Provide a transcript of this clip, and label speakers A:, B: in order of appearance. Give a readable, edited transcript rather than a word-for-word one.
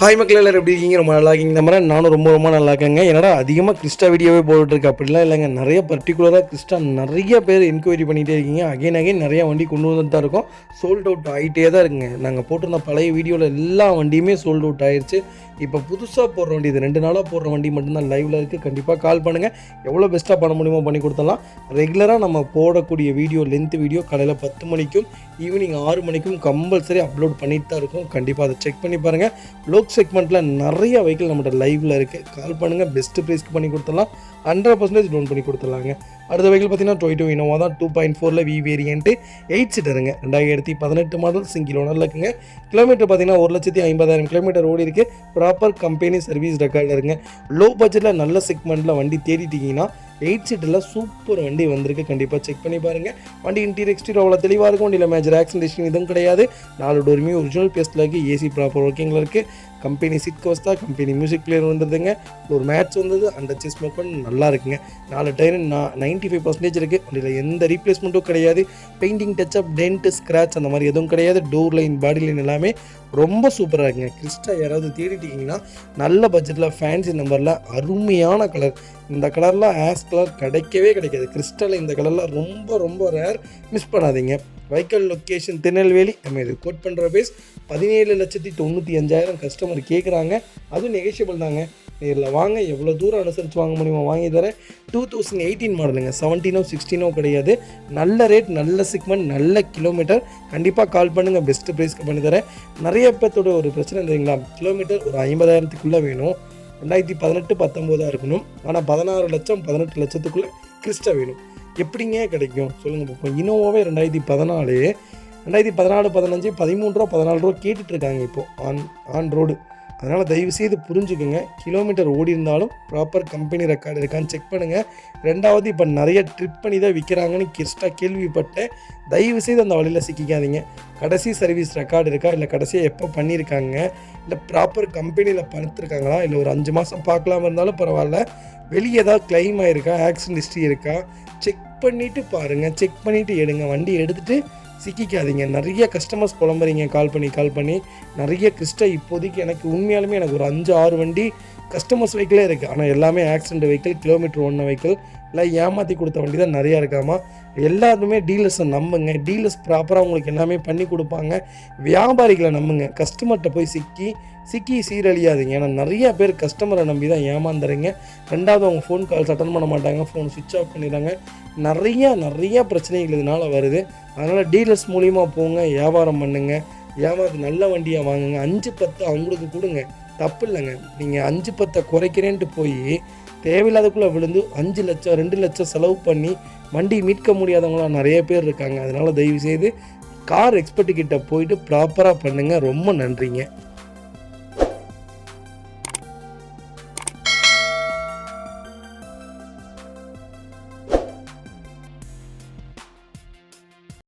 A: Hi மக்கள் எல்லாரும் எப்படி இருக்கீங்க? ரொம்ப நல்லா இருக்கீங்க. இந்த மாதிரி நானும் ரொம்ப நல்லா இருக்கேங்க. என்னடா அதிகமாக கிறிஸ்டா வீடியோவே போட்டுருக்கு அப்படிலாம் இல்லைங்க. நிறைய பர்டிகுலராக கிறிஸ்டா நிறைய பேர் என்கொயரி பண்ணிகிட்டே இருக்கீங்க. அகைன் நிறைய வண்டி கொண்டு வந்துட்டு தான் இருக்கும். சோல்ட் அவுட் ஆகிட்டே தான் இருக்குங்க. நாங்கள் போட்டிருந்த பழைய வீடியோவில் எல்லா வண்டியுமே சோல்ட் அவுட் ஆயிடுச்சு. இப்போ புதுசாக போடுற வண்டி, இது 2 நாளாக போடுற வண்டி மட்டும்தான் லைவில் இருக்குது. கண்டிப்பாக கால் பண்ணுங்கள். எவ்வளோ பெஸ்ட்டாக பண்ண முடியுமோ பண்ணி கொடுத்துடலாம். ரெகுலராக நம்ம போடக்கூடிய வீடியோ, லென்த் வீடியோ காலையில் 10 மணிக்கும் ஈவினிங் 6 மணிக்கும் கம்பல்சரி அப்லோட் பண்ணிட்டு தான் இருக்கும். கண்டிப்பாக அதை செக் பண்ணி பாருங்கள். லோக் செக்மெண்ட்டில் நிறைய வெஹிக்கிள் நம்மகிட்ட லைவில் இருக்குது. கால் பண்ணுங்கள். பெஸ்ட்டு ப்ரைஸ்க்கு பண்ணி கொடுத்துடலாம். 100% லோன் பண்ணி கொடுத்துடலாங்க. அடுத்த வெஹிக்கிள் பார்த்தீங்கன்னா டொயோட்டோ இனோவா தான். 2.4 வி வேரியன்ட்டு 8 சீட்டருங்க. 2018 மாடல் சிங்கிள் ஓனரில் இருக்குங்க. கிலோமீட்டர் பார்த்தீங்கன்னா 1,50,000 கிலோமீட்டர் ஓடி இருக்குது. ப்ராப்பர் கம்பெனி சர்வீஸ் ரெக்கார்டில் இருக்குங்க. லோ பட்ஜெட்டில் நல்ல செக்மெண்ட்டில் வண்டி தேடிட்டிங்கன்னா 8 சீட்டில் சூப்பர் வண்டி வந்திருக்கு. கண்டிப்பாக செக் பண்ணி பாருங்கள். வண்டி இன்டீரியர் எக்ஸ்டீரியர் அவ்வளோ தெளிவாக இருக்கும். வண்டியில் மேஜர் ஆக்சிடென்ட் இதுவும் கிடையாது. 4 டோருமே ஒரிஜினல் பேஸ்ட்டில் இருக்குது. ஏசி ப்ராப்பர் ஒர்க்கிங்கில் இருக்குது. கம்பெனி சீட் கவர்ஸ் தான். கம்பெனி மியூசிக் பிளேயர் வந்துடுதுங்க. ஒரு மேட்ச் வந்தது. அந்த செஸ் ஸ்மோக் நல்லா இருக்குங்க. 4 டயர் 95% இருக்குது. வண்டியில் எந்த ரீப்ளேஸ்மெண்ட்டும் கிடையாது. பெயிண்டிங் டச்சப், டென்ட், ஸ்க்ராட்ச் அந்த மாதிரி எதுவும் கிடையாது. டோர் லைன், பாடி லைன் எல்லாமே ரொம்ப சூப்பராக இருக்குங்க. கிறிஸ்டா யாராவது தேடிட்டிங்கன்னா நல்ல பட்ஜெட்டில் ஃபேன்சி நம்பரில் அருமையான கலர். இந்த கலரில் ஆஸ் கலர் கிடைக்காது. கிறிஸ்டாவில் இந்த கலரில் ரொம்ப ரேர். மிஸ் பண்ணாதீங்க. Vehicle location Tirunelveli. நம்ம இது கோட் பண்ணுற பேஸ் 17,95,000 கஸ்டமர் கேட்குறாங்க. அதுவும் நெகோஷியபிள் தாங்க. நேரில் வாங்க, எவ்வளோ தூரம் அனுசரித்து வாங்க முடியுமோ வாங்கி தரேன். 2018 மாடலுங்க. 17 16 கிடையாது. நல்ல ரேட், நல்ல செக்மெண்ட், நல்ல கிலோமீட்டர். கண்டிப்பாக கால் பண்ணுங்கள். பெஸ்ட்டு ப்ரைஸ்க்கு பண்ணி தரேன். நிறைய பேர்த்தோட ஒரு பிரச்சனை தெரியுங்களா, கிலோமீட்டர் ஒரு 50,000க்குள்ளே வேணும். 2018 19 இருக்கணும். ஆனால் 16 லட்சம் 18 லட்சத்துக்குள்ளே கிறிஸ்டா வேணும். எப்படிங்க கிடைக்கும் சொல்லுங்கள் பார்ப்போம். இனோவாவே 2014 2014 15 13 14 கேட்டுட்ருக்காங்க இப்போது ஆன் ரோடு. அதனால் தயவுசெய்து புரிஞ்சுக்குங்க. கிலோமீட்டர் ஓடி இருந்தாலும் ப்ராப்பர் கம்பெனி ரெக்கார்டு இருக்கான்னு செக் பண்ணுங்கள். ரெண்டாவது, இப்போ நிறைய ட்ரிப் பண்ணி தான் விற்கிறாங்கன்னு கிறிஸ்டா கேள்விப்பட்டேன். தயவுசெய்து அந்த வழியில் சிக்கிக்காதீங்க. கடைசி சர்வீஸ் ரெக்கார்டு இருக்கா, இல்லை கடைசியாக எப்போ பண்ணியிருக்காங்க, இல்லை ப்ராப்பர் கம்பெனியில் பார்த்துருக்காங்களா, இல்லை ஒரு 5 மாதம் பார்க்கலாமா இருந்தாலும் பரவாயில்ல. வெளியே ஏதாவது கிளைம் ஆகிருக்கா, ஆக்சிடென்ட் ஹிஸ்ட்ரி இருக்கா, செக் பண்ணிவிட்டு பாருங்கள். செக் பண்ணிவிட்டு எடுங்க. வண்டி எடுத்துகிட்டு சிக்கிக்காதீங்க. நிறைய கஸ்டமர்ஸ் புலம்புறீங்க கால் பண்ணி. நிறைய கிறிஸ்டா இப்போதைக்கு எனக்கு உண்மையாலுமே எனக்கு ஒரு 5-6 வண்டி கஸ்டமர்ஸ் வெஹிக்கிளே இருக்குது. ஆனால் எல்லாமே ஆக்சிடென்ட் வெஹிக்கிள், கிலோமீட்டர் ஓடின வெஹிக்கிள், இல்லை ஏமாற்றி கொடுத்த வண்டி தான் நிறையா இருக்காமா. எல்லாருமே டீலர்ஸை நம்புங்க. டீலர்ஸ் ப்ராப்பராக உங்களுக்கு எல்லாமே பண்ணி கொடுப்பாங்க. வியாபாரிகளை நம்புங்க. கஸ்டமர்கிட்ட போய் சிக்கி சீரழியாதீங்க. ஏன்னா நிறைய பேர் கஸ்டமரை நம்பி தான் ஏமாந்துறீங்க. ரெண்டாவது, அவங்க ஃபோன் கால்ஸ் அட்டன் பண்ண மாட்டாங்க. ஃபோன் சுவிட்ச் ஆஃப் பண்ணிடுறாங்க. நிறைய பிரச்சனைகள் இதனால் வருது. அதனால் டீலர்ஸ் மூலிமா போங்க, வியாபாரம் பண்ணுங்க. ஏமாந்து நல்ல வண்டியாக வாங்குங்க. 5-10 அவங்களுக்கு கொடுங்க, தப்பு இல்லைங்க. நீங்கள் 5-10 குறைக்கிறேன்ட்டு போய் தேவையில்லாதக்குள்ளே விழுந்து 5 லட்சம் 2 லட்சம் செலவு பண்ணி வண்டி மீட்க முடியாதவங்களாம் நிறைய பேர் இருக்காங்க. அதனால் தயவுசெய்து கார் எக்ஸ்பர்ட்டு கிட்ட போயிட்டு ப்ராப்பராக பண்ணுங்கள். ரொம்ப நன்றிங்க.